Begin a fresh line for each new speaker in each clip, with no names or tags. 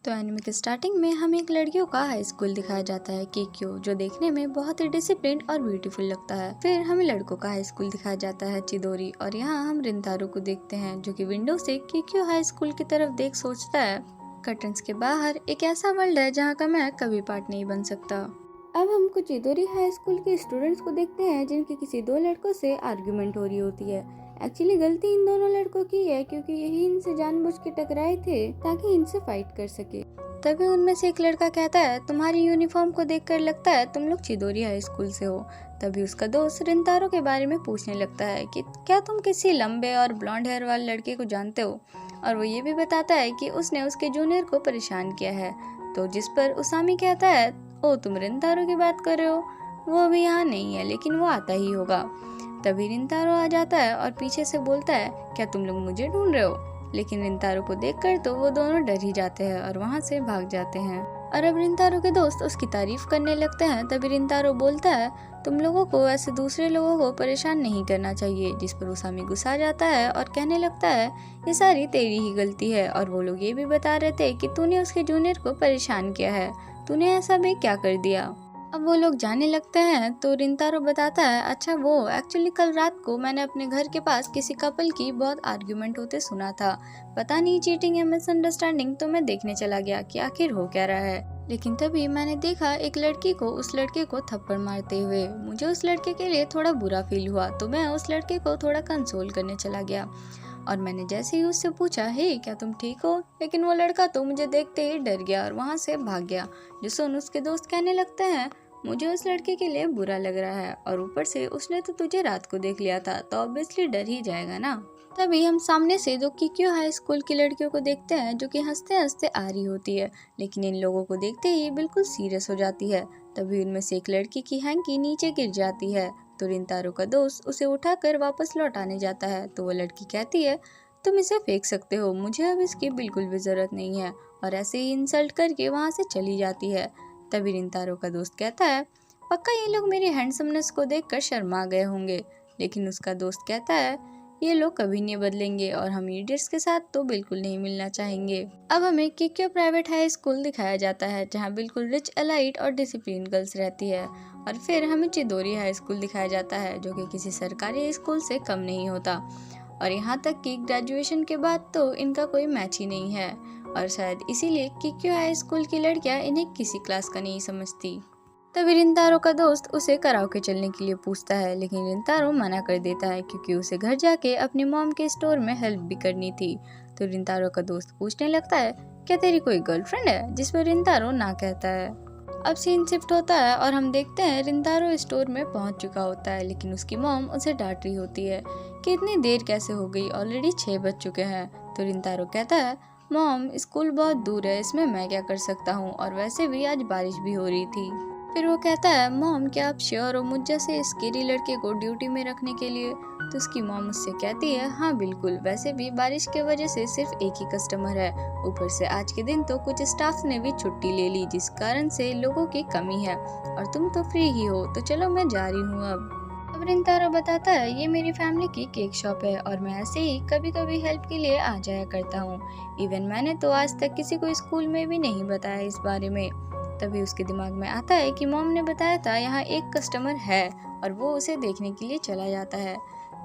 तो एनिमे के स्टार्टिंग में हमें एक लड़कियों का हाई स्कूल दिखाया जाता है किक्यो, जो देखने में बहुत ही डिसिप्लिन और ब्यूटीफुल लगता है। फिर हमें लड़कों का हाई स्कूल दिखाया जाता है चिदोरी, और यहाँ हम रिंतारो को देखते हैं जो कि विंडो से किक्यो हाई स्कूल की तरफ देख सोचता है कर्टन्स के बाहर एक ऐसा वर्ल्ड है जहाँ का मैं कभी पार्ट नहीं बन सकता। अब हम कुछ चिदोरी हाई स्कूल के स्टूडेंट्स को देखते हैं जिनकी किसी दो लड़कों से आर्ग्यूमेंट हो रही होती है। एक्चुअली गलती इन दोनों लड़कों की है क्योंकि यही इनसे जानबूझ के टकराए थे ताकि इनसे फाइट कर सके। तभी उनमें से एक लड़का कहता है, तुम्हारी यूनिफॉर्म को देखकर लगता है तुम लोग चिदोरी हाई स्कूल से हो। तभी उसका दोस्त रिंतारो के बारे में पूछने लगता है कि क्या तुम किसी लंबे और ब्लॉन्ड हेयर वाले लड़के को जानते हो, और वो ये भी बताता है कि उसने उसके जूनियर को परेशान किया है। तो जिस पर उसामी कहता है, ओ तुम रिंतारो की बात कर रहे हो, वो अभी यहाँ नहीं है लेकिन वो आता ही होगा। तभी रिंतारो आ जाता है और पीछे से बोलता है, क्या तुम लोग मुझे ढूंढ रहे हो। लेकिन रिंतारो को देखकर तो वो दोनों डर ही जाते हैं और वहाँ से भाग जाते हैं। और अब रिंतारो के दोस्त उसकी तारीफ करने लगते हैं। तभी रिंतारो बोलता है, तुम लोगों को ऐसे दूसरे लोगों को परेशान नहीं करना चाहिए। जिस पर उसामी गुस्सा जाता है और कहने लगता है, ये सारी तेरी ही गलती है, और वो लोग ये भी बता रहे थे कि तूने उसके जूनियर को परेशान किया है, तूने ऐसा भी क्या कर दिया। अब वो लोग जाने लगते हैं तो रिंतारो बताता है, अच्छा वो एक्चुअली कल रात को मैंने अपने घर के पास किसी कपल की बहुत आर्ग्यूमेंट होते सुना था। पता नहीं चीटिंग या मिसअंडरस्टैंडिंग, तो मैं देखने चला गया कि आखिर हो क्या रहा है। लेकिन तभी मैंने देखा एक लड़की को उस लड़के को थप्पड़ मारते हुए। मुझे उस लड़के के लिए थोड़ा बुरा फील हुआ, तो मैं उस लड़के को थोड़ा कंसोल करने चला गया। और मैंने जैसे ही उससे पूछा, हे क्या तुम ठीक हो, लेकिन वो लड़का तो मुझे देखते ही डर गया और वहाँ से भाग गया। जो सुन उसके दोस्त कहने लगते हैं, मुझे उस लड़के के लिए बुरा लग रहा है, और ऊपर से उसने तो तुझे रात को देख लिया था, तो ऑब्वियसली डर ही जाएगा ना। तभी हम सामने से दो किक्यो हाई स्कूल की लड़कियों को देखते हैं जो कि हंसते हंसते आ रही होती है, लेकिन इन लोगों को देखते ही बिल्कुल सीरियस हो जाती है। तभी उनमें से एक लड़की की हैंकी नीचे गिर जाती है, तो रिंतारो का दोस्त उसे उठाकर वापस लौटाने जाता है। तो वो लड़की कहती है, तुम इसे फेंक सकते हो, मुझे अब इसकी बिल्कुल भी जरूरत नहीं है, और ऐसे ही इंसल्ट करके वहाँ से चली जाती है। तभी रिंतारो का दोस्त कहता है, पक्का ये लोग मेरी हैंडसमनेस को देखकर शर्मा गए होंगे। लेकिन उसका दोस्त कहता है, ये लोग कभी नहीं बदलेंगे और हम इडियट्स के साथ तो बिल्कुल नहीं मिलना चाहेंगे। अब हमें किक्यो प्राइवेट हाई स्कूल दिखाया जाता है जहाँ बिल्कुल रिच एलाइट और डिसिप्लिन गर्ल्स रहती है। और फिर हमें चिदोरी हाई स्कूल दिखाया जाता है जो कि किसी सरकारी स्कूल से कम नहीं होता, और यहाँ तक कि ग्रेजुएशन के बाद तो इनका कोई मैच ही नहीं है, और शायद इसीलिए किक्यो हाई स्कूल की लड़कियां इन्हें किसी क्लास का नहीं समझती। तभी रिंतारो का दोस्त उसे कराओके चलने के लिए पूछता है, लेकिन रिंतारो मना कर देता है क्योंकि उसे घर जाके अपनी मॉम के स्टोर में हेल्प भी करनी थी। तो रिंतारो का दोस्त पूछने लगता है, क्या तेरी कोई गर्लफ्रेंड है, जिस पर रिंतारो ना कहता है। अब सीन शिफ्ट होता है और हम देखते हैं रिंतारो स्टोर में पहुंच चुका होता है, लेकिन उसकी मॉम उसे डांट रही होती है कि इतनी देर कैसे हो गई, ऑलरेडी 6 बज चुके हैं। तो रिंतारो कहता है, मॉम स्कूल बहुत दूर है, इसमें मैं क्या कर सकता हूँ, और वैसे भी आज बारिश भी हो रही थी। फिर वो कहता है, मॉम क्या आप श्योर हो मुझ जैसे स्केरी लड़के को ड्यूटी में रखने के लिए। तो उसकी मॉम उससे कहती है, हाँ बिल्कुल, वैसे भी बारिश के वजह से सिर्फ एक ही कस्टमर है, ऊपर से आज के दिन तो कुछ स्टाफ ने भी छुट्टी ले ली जिस कारण से लोगों की कमी है, और तुम तो फ्री ही हो, तो चलो मैं जा रही हूँ अब। रिंतारो बताता है, ये मेरी फैमिली की केक शॉप है और मैं ऐसे ही कभी कभी हेल्प के लिए आ जाया करता हूँ। इवन मैंने तो आज तक किसी को स्कूल में भी नहीं बताया इस बारे में। तभी उसके दिमाग में आता है कि मॉम ने बताया था यहाँ एक कस्टमर है, और वो उसे देखने के लिए चला जाता है।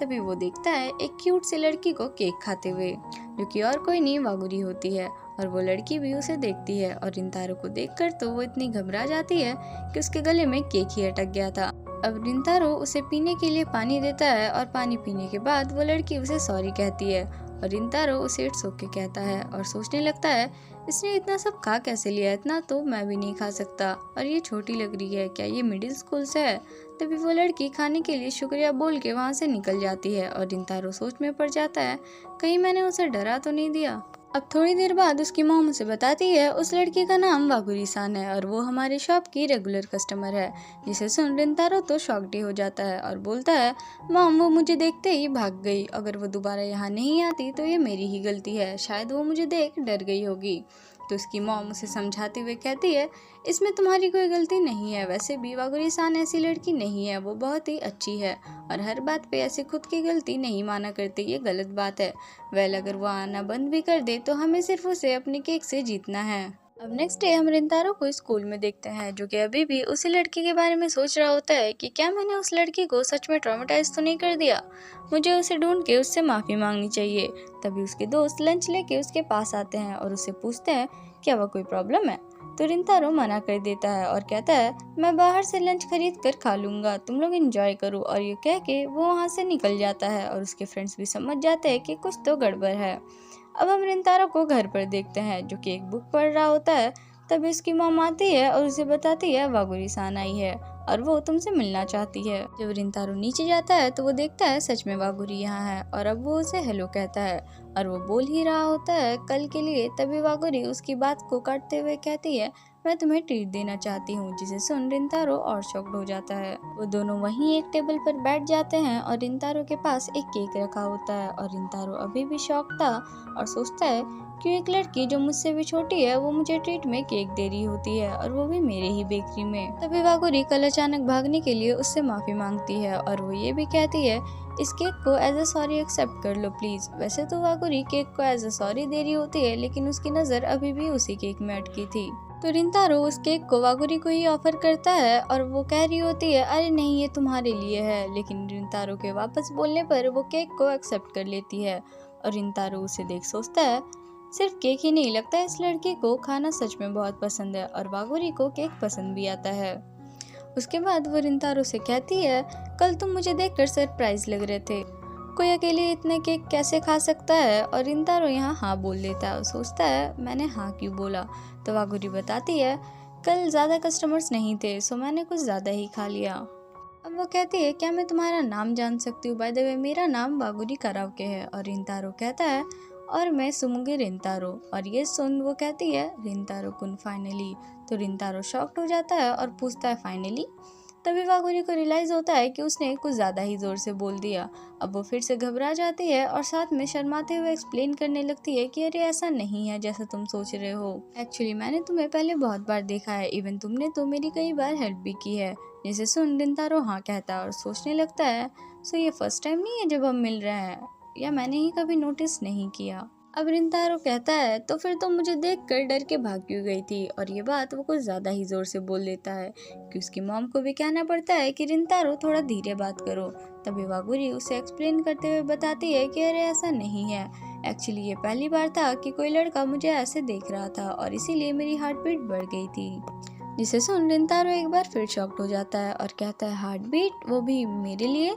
तभी वो देखता है एक क्यूट सी लड़की को केक खाते हुए, जो कि और कोई नहीं वागुरी होती है, और वो लड़की भी उसे देखती है, और रिंतारो को देखकर तो वो इतनी घबरा जाती है कि उसके गले में केक ही अटक गया था। अब रिंतारो उसे पीने के लिए पानी देता है, और पानी पीने के बाद वो लड़की उसे सॉरी कहती है, और रिंतारो उसे इट्स ओके कहता है और सोचने लगता है, इसने इतना सब खा कैसे लिया, इतना तो मैं भी नहीं खा सकता, और ये छोटी लग रही है, क्या ये मिडिल स्कूल से है। तभी वो लड़की खाने के लिए शुक्रिया बोल के वहाँ से निकल जाती है, और रिंतारो सोच में पड़ जाता है, कहीं मैंने उसे डरा तो नहीं दिया। अब थोड़ी देर बाद उसकी मॉम उसे बताती है, उस लड़की का नाम वागुरी-सान है और वो हमारे शॉप की रेगुलर कस्टमर है। जिसे सुन रिंतारो तो शॉक्ड ही हो जाता है और बोलता है, मॉम वो मुझे देखते ही भाग गई, अगर वो दोबारा यहाँ नहीं आती तो ये मेरी ही गलती है, शायद वो मुझे देख डर गई होगी। तो उसकी मॉम उसे समझाते हुए कहती है, इसमें तुम्हारी कोई गलती नहीं है, वैसे भी वागुरी-सान ऐसी लड़की नहीं है, वो बहुत ही अच्छी है और हर बात पे ऐसे खुद की गलती नहीं माना करती, ये गलत बात है। वेल अगर वो आना बंद भी कर दे तो हमें सिर्फ उसे अपने केक से जीतना है। अब नेक्स्ट डे हम रिंतारो को स्कूल में देखते हैं, जो कि अभी भी उसी लड़की के बारे में सोच रहा होता है कि क्या मैंने उस लड़की को सच में ट्रॉमेटाइज तो नहीं कर दिया। मुझे उसे ढूंढ के उससे माफ़ी मांगनी चाहिए। तभी उसके दोस्त लंच लेके उसके पास आते हैं और उससे पूछते हैं क्या वह कोई प्रॉब्लम है। तो रिंतारो मना कर देता है और कहता है मैं बाहर से लंच खरीद कर खा लूँगा, तुम लोग एंजॉय करो। और ये कह के वो वहाँ से निकल जाता है और उसके फ्रेंड्स भी समझ जाते हैं कि कुछ तो गड़बड़ है। अब हम रिंतारो को घर पर देखते हैं, जो कि एक बुक पढ़ रहा होता है। तभी उसकी मॉम आती है और उसे बताती है वागुरी-सान आई है और वो तुमसे मिलना चाहती है। जब रिंतारो नीचे जाता है तो वो देखता है सच में वागुरी यहाँ है और अब वो उसे हेलो कहता है और वो बोल ही रहा होता है कल के लिए। तभी वागुरी उसकी बात को काटते हुए कहती है मैं तुम्हें ट्रीट देना चाहती हूँ, जिसे सुन रिंतारो और शॉक्ड हो जाता है। वो दोनों वहीं एक टेबल पर बैठ जाते हैं और रिंतारो के पास एक केक रखा होता है और रिंतारो अभी भी शॉक था और सोचता है कि एक लड़की जो मुझसे भी छोटी है वो मुझे ट्रीट में केक दे रही होती है और वो भी मेरे ही बेकरी में। तभी वागुरी कल अचानक भागने के लिए उससे माफी मांगती है और वो ये भी कहती है इस केक को एज अ सॉरी एक्सेप्ट कर लो प्लीज। वैसे तो वागुरी केक को एज अ सॉरी दे रही होती है, लेकिन उसकी नजर अभी भी उसी केक में अटकी थी। तो रिंतारो उस केक को वागुरी को ही ऑफर करता है और वो कह रही होती है अरे नहीं ये तुम्हारे लिए है, लेकिन रिंतारो के वापस बोलने पर वो केक को एक्सेप्ट कर लेती है। और रिंतारो उसे देख सोचता है सिर्फ केक ही नहीं, लगता है इस लड़की को खाना सच में बहुत पसंद है और वागुरी को केक पसंद भी आता है। उसके बाद वो रिंतारो से कहती है कल तुम मुझे देखकर सरप्राइज लग रहे थे, कोई अकेले इतने केक कैसे खा सकता है। और रिंतारो यहाँ हाँ बोल देता है और सोचता है मैंने हाँ क्यों बोला। तो वागुरी बताती है कल ज़्यादा कस्टमर्स नहीं थे सो मैंने कुछ ज़्यादा ही खा लिया। अब वो कहती है क्या मैं तुम्हारा नाम जान सकती हूँ। बाय द वे मेरा नाम वागुरी कराओके है। और रिंतारो कहता है और मैं सुमुगी रिंतारो। और ये सुन वो कहती है रिंतारो कुन फाइनली। तो रिंतारो शॉक्ड हो जाता है और पूछता है फाइनली। तभी वागुरी को रियलाइज होता है कि उसने कुछ ज़्यादा ही ज़ोर से बोल दिया। अब वो फिर से घबरा जाती है और साथ में शर्माते हुए एक्सप्लेन करने लगती है कि अरे ऐसा नहीं है जैसा तुम सोच रहे हो। एक्चुअली मैंने तुम्हें पहले बहुत बार देखा है, इवन तुमने तो मेरी कई बार हेल्प भी की है। जिसे सुन रिंतारो हाँ कहता है और सोचने लगता है सो ये फर्स्ट टाइम नहीं है जब हम मिल रहे हैं, या मैंने ही कभी नोटिस नहीं किया। अब रिंतारो कहता है तो फिर तुम मुझे देखकर डर के भाग क्यों गई थी। और ये बात वो कुछ ज़्यादा ही ज़ोर से बोल देता है कि उसकी मॉम को भी कहना पड़ता है कि रिंतारो थोड़ा धीरे बात करो। तभी वागुरी उसे एक्सप्लेन करते हुए बताती है कि अरे ऐसा नहीं है, एक्चुअली ये पहली बार था कि कोई लड़का मुझे ऐसे देख रहा था और इसीलिए मेरी हार्ट बीट बढ़ गई थी। जिसे सुन रिंतारो एक बार फिर शॉक्ड हो जाता है और कहता है हार्ट बीट, वो भी मेरे लिए,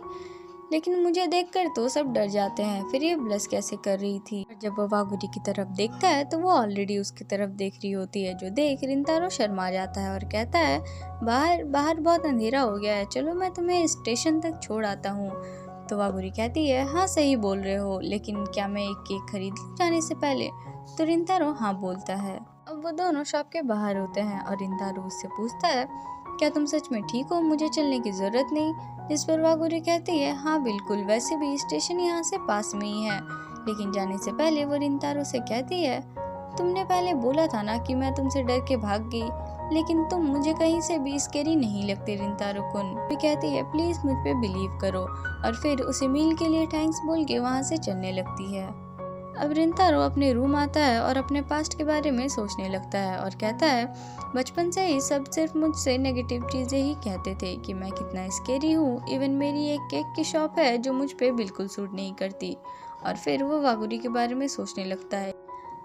लेकिन मुझे देखकर तो सब डर जाते हैं, फिर ये ब्लश कैसे कर रही थी। और जब वो वागुरी की तरफ देखता है तो वो ऑलरेडी उसकी तरफ देख रही होती है, जो देख रिंतारो शर्मा जाता है और कहता है बाहर बाहर बहुत अंधेरा हो गया है, चलो मैं तुम्हें स्टेशन तक छोड़ आता हूँ। तो वागुरी कहती है हाँ सही बोल रहे हो, लेकिन क्या मैं एक केक खरीद लूँ जाने से पहले। तो रिंतारो हाँ बोलता है। अब वो दोनों शॉप के बाहर होते हैं और रिंतारो उससे पूछता है क्या तुम सच में ठीक हो, मुझे चलने की जरूरत नहीं। जिस पर वागुरी कहती है हाँ बिल्कुल, वैसे भी स्टेशन यहाँ से पास में ही है। लेकिन जाने से पहले वो रिंतारो से कहती है तुमने पहले बोला था ना कि मैं तुमसे डर के भाग गई, लेकिन तुम मुझे कहीं से भी स्केरी नहीं लगते रिंतारो कुन। भी कहती है प्लीज मुझ पे बिलीव करो और फिर उसे मील के लिए थैंक्स बोल के वहाँ से चलने लगती है। अब रिंतारो अपने रूम आता है और अपने पास्ट के बारे में सोचने लगता है और कहता है बचपन से ही सब सिर्फ मुझसे नेगेटिव चीज़ें ही कहते थे कि मैं कितना स्केरी हूँ। इवन मेरी एक केक की शॉप है जो मुझ पे बिल्कुल सूट नहीं करती। और फिर वो वागुरी के बारे में सोचने लगता है।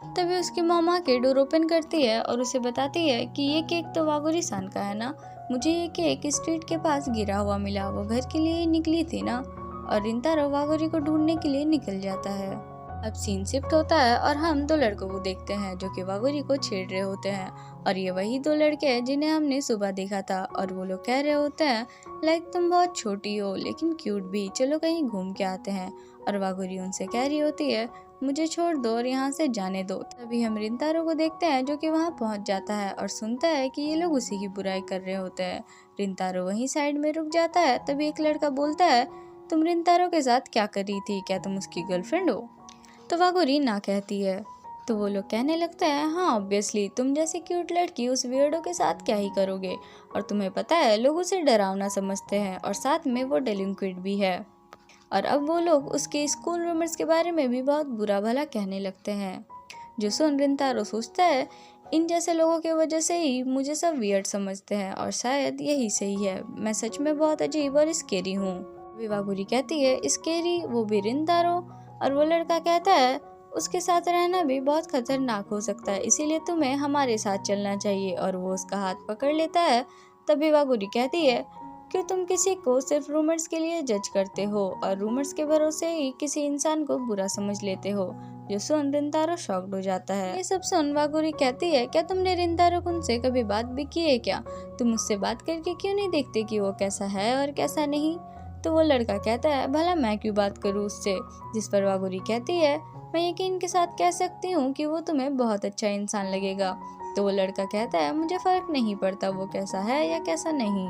तभी उसकी मॉम आके डोर ओपन करती है और उसे बताती है कि ये केक तो वागुरी सान का है ना, मुझे ये केक स्ट्रीट के पास गिरा हुआ मिला, वो घर के लिए निकली थी ना। और रिंतारो वागुरी को ढूंढने के लिए निकल जाता है। अब सीन शिफ्ट होता है और हम दो लड़कों को देखते हैं जो कि वागुरी को छेड़ रहे होते हैं। और ये वही दो लड़के हैं जिन्हें हमने सुबह देखा था। और वो लोग कह रहे होते हैं लाइक तुम बहुत छोटी हो लेकिन क्यूट भी, चलो कहीं घूम के आते हैं। और वागुरी उनसे कह रही होती है मुझे छोड़ दो और यहाँ से जाने दो। तभी हम रिंतारो को देखते हैं जो कि वहाँ पहुँच जाता है और सुनता है कि ये लोग उसी की बुराई कर रहे होते हैं। रिंतारो वहीं साइड में रुक जाता है। तभी एक लड़का बोलता है तुम रिंतारो के साथ क्या कर रही थी, क्या तुम उसकी गर्लफ्रेंड हो। तो वागुरी ना कहती है। तो वो लोग कहने लगता है हाँ ऑब्वियसली, तुम जैसे क्यूट लड़की उस वियर्डो के साथ क्या ही करोगे। और तुम्हें पता है लोग उसे डरावना समझते हैं और साथ में वो डेलिंक्विट भी है। और अब वो लोग उसके स्कूल रूमर्स के बारे में भी बहुत बुरा भला कहने लगते हैं। जो सुन रिंतारो सोचता है इन जैसे लोगों की वजह से ही मुझे सब वियर्ड समझते हैं और शायद यही सही है। मैं सच में बहुत अजीब और स्केरी हूँ। विवागुरी कहती है स्केरी, वो भी रिंतारो। और वो लड़का कहता है उसके साथ रहना भी बहुत खतरनाक हो सकता है, इसीलिए तुम्हें हमारे साथ चलना चाहिए। और वो उसका हाथ पकड़ लेता है। तब विवागुरी कहती है क्यों तुम किसी को सिर्फ रूमर्स के लिए जज करते हो और रूमर्स के भरोसे ही किसी इंसान को बुरा समझ लेते हो। जो सुन रिंतारो शॉक्ड हो जाता है। ये सब सुन वागुरी कहती है क्या तुमने रिंतारो कुन से कभी बात भी की है क्या? तुम उससे बात करके क्यों नहीं देखते कि वो कैसा है और कैसा नहीं? तो वो लड़का कहता है भला मैं क्यों बात करूँ उससे? जिस पर वागुरी कहती है मैं यकीन के साथ कह सकती हूँ कि वो तुम्हें बहुत अच्छा इंसान लगेगा। तो वो लड़का कहता है मुझे फर्क नहीं पड़ता वो कैसा है या कैसा नहीं।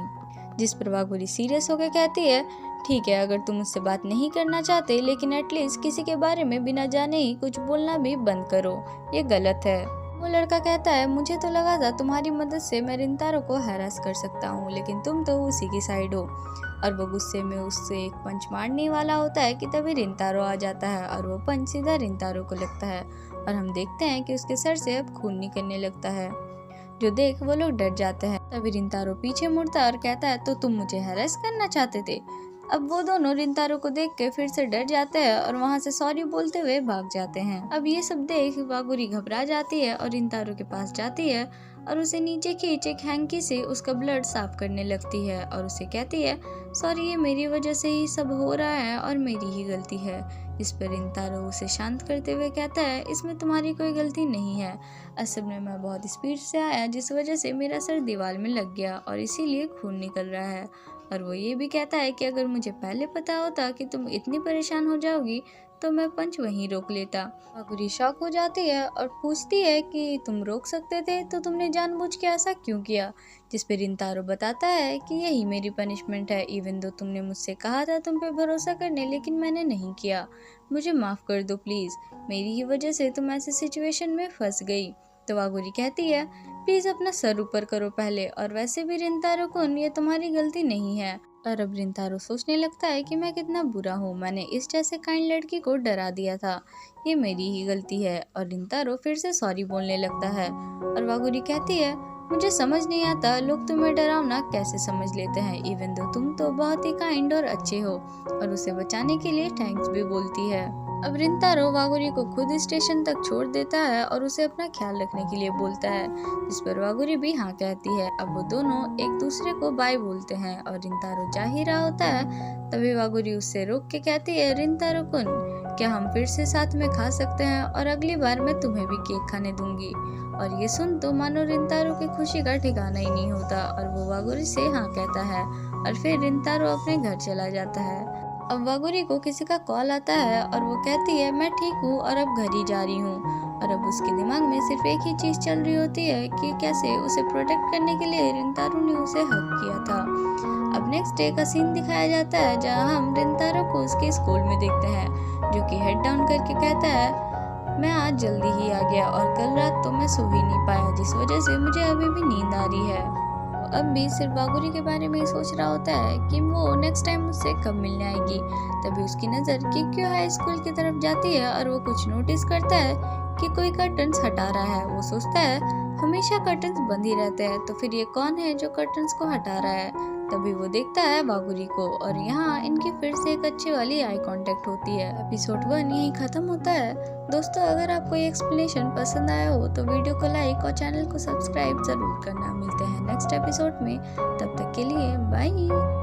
जिस पर वागुरी सीरियस होकर कहती है ठीक है, अगर तुम उससे बात नहीं करना चाहते लेकिन एटलीस्ट किसी के बारे में बिना जाने ही कुछ बोलना भी बंद करो, ये गलत है। वो लड़का कहता है मुझे तो लगा था तुम्हारी मदद से मैं रिंतारो को हैरास कर सकता हूँ, लेकिन तुम तो उसी की साइड हो। और वो गुस्से में उससे एक पंच मारने वाला होता है कि तभी रिंतारो आ जाता है और वो पंच सीधा रिंतारो को लगता है और हम देखते हैं कि उसके सर से अब खून निकलने लगता है, जो देख वो लोग डर जाते हैं। तभी रिंतारो पीछे मुड़ता है और कहता है तो तुम मुझे हैरेस करना चाहते थे? अब वो दोनों रिंतारो को देख के फिर से डर जाते हैं और वहाँ से सॉरी बोलते हुए भाग जाते हैं। अब ये सब देख वागुरी घबरा जाती है और रिंतारो के पास जाती है और उसे नीचे खींच एक हैंकी से उसका ब्लड साफ करने लगती है और उसे कहती है सॉरी, ये मेरी वजह से ही सब हो रहा है और मेरी ही गलती है। इस पर रिंतारो उसे शांत करते हुए कहता है इसमें तुम्हारी कोई गलती नहीं है, असल में मैं बहुत स्पीड से आया जिस वजह से मेरा सर दीवार में लग गया और इसीलिए खून निकल रहा है। और वो ये भी कहता है कि अगर मुझे पहले पता होता कि तुम इतनी परेशान हो जाओगी तो मैं पंच वहीं रोक लेता। वागुरी शॉक हो जाती है और पूछती है कि तुम रोक सकते थे तो तुमने जानबूझ के ऐसा क्यों किया? जिस पे रिंतारो बताता है कि यही मेरी पनिशमेंट है, इवन दो तुमने मुझसे कहा था तुम पे भरोसा करने, लेकिन मैंने नहीं किया। मुझे माफ कर दो प्लीज, मेरी ही वजह से तुम ऐसे सिचुएशन में फंस गई। तो वागुरी कहती है प्लीज अपना सर ऊपर करो पहले, और वैसे भी रिंतारो कुन ये तुम्हारी गलती नहीं है। और अब रिंतारो सोचने लगता है कि मैं कितना बुरा हूँ, मैंने इस जैसे काइंड लड़की को डरा दिया था, ये मेरी ही गलती है। और रिंतारो फिर से सॉरी बोलने लगता है और वागुरी कहती है मुझे समझ नहीं आता लोग तुम्हें डरावना कैसे समझ लेते हैं, इवन दो तुम तो बहुत ही काइंड और अच्छे हो। और उसे बचाने के लिए थैंक्स भी बोलती है। अब रिंतारो वागुरी को खुद स्टेशन तक छोड़ देता है और उसे अपना ख्याल रखने के लिए बोलता है, जिस पर वागुरी भी हाँ कहती है। अब वो दोनों एक दूसरे को बाय बोलते हैं और रिंतारो जा ही रहा होता है, तभी वागुरी उससे रोक के कहती है रिंतारो कुन, क्या हम फिर से साथ में खा सकते हैं, और अगली बार मैं तुम्हें भी केक खाने दूंगी। और ये सुन तो मानो रिंतारो की खुशी का ठिकाना ही नहीं होता और वो वागुरी से हाँ कहता है और फिर रिंतारो अपने घर चला जाता है। अब वागुरी को किसी का कॉल आता है और वो कहती है मैं ठीक हूँ और अब घर ही जा रही हूँ। और अब उसके दिमाग में सिर्फ एक ही चीज चल रही होती है कि कैसे उसे प्रोटेक्ट करने के लिए रिंतारो ने उसे हक किया था। अब नेक्स्ट डे का सीन दिखाया जाता है जहाँ हम रिंतारो को उसके स्कूल में देखते हैं, जो कि हेड डाउन करके कहता है मैं आज जल्दी ही आ गया और कल रात तो मैं सो ही नहीं पाया, जिस वजह से मुझे अभी भी नींद आ रही है। वो अब भी सिर्फ वागुरी के बारे में ही सोच रहा होता है कि वो नेक्स्ट टाइम उससे कब मिलने आएगी। तभी उसकी नज़र किक्यो हाई स्कूल की तरफ जाती है और वो कुछ नोटिस करता है कि कोई कर्टन्स हटा रहा है। वो सोचता है हमेशा कर्टन्स बंद ही रहते हैं, तो फिर ये कौन है जो कर्टन्स को हटा रहा है। तभी वो देखता है वागुरी को और यहाँ इनकी फिर से एक अच्छी वाली आई कांटेक्ट होती है। एपिसोड 1 यहीं खत्म होता है। दोस्तों, अगर आपको ये एक्सप्लेनेशन पसंद आया हो तो वीडियो को लाइक और चैनल को सब्सक्राइब जरूर करना। मिलते हैं नेक्स्ट एपिसोड में, तब तक के लिए बाय।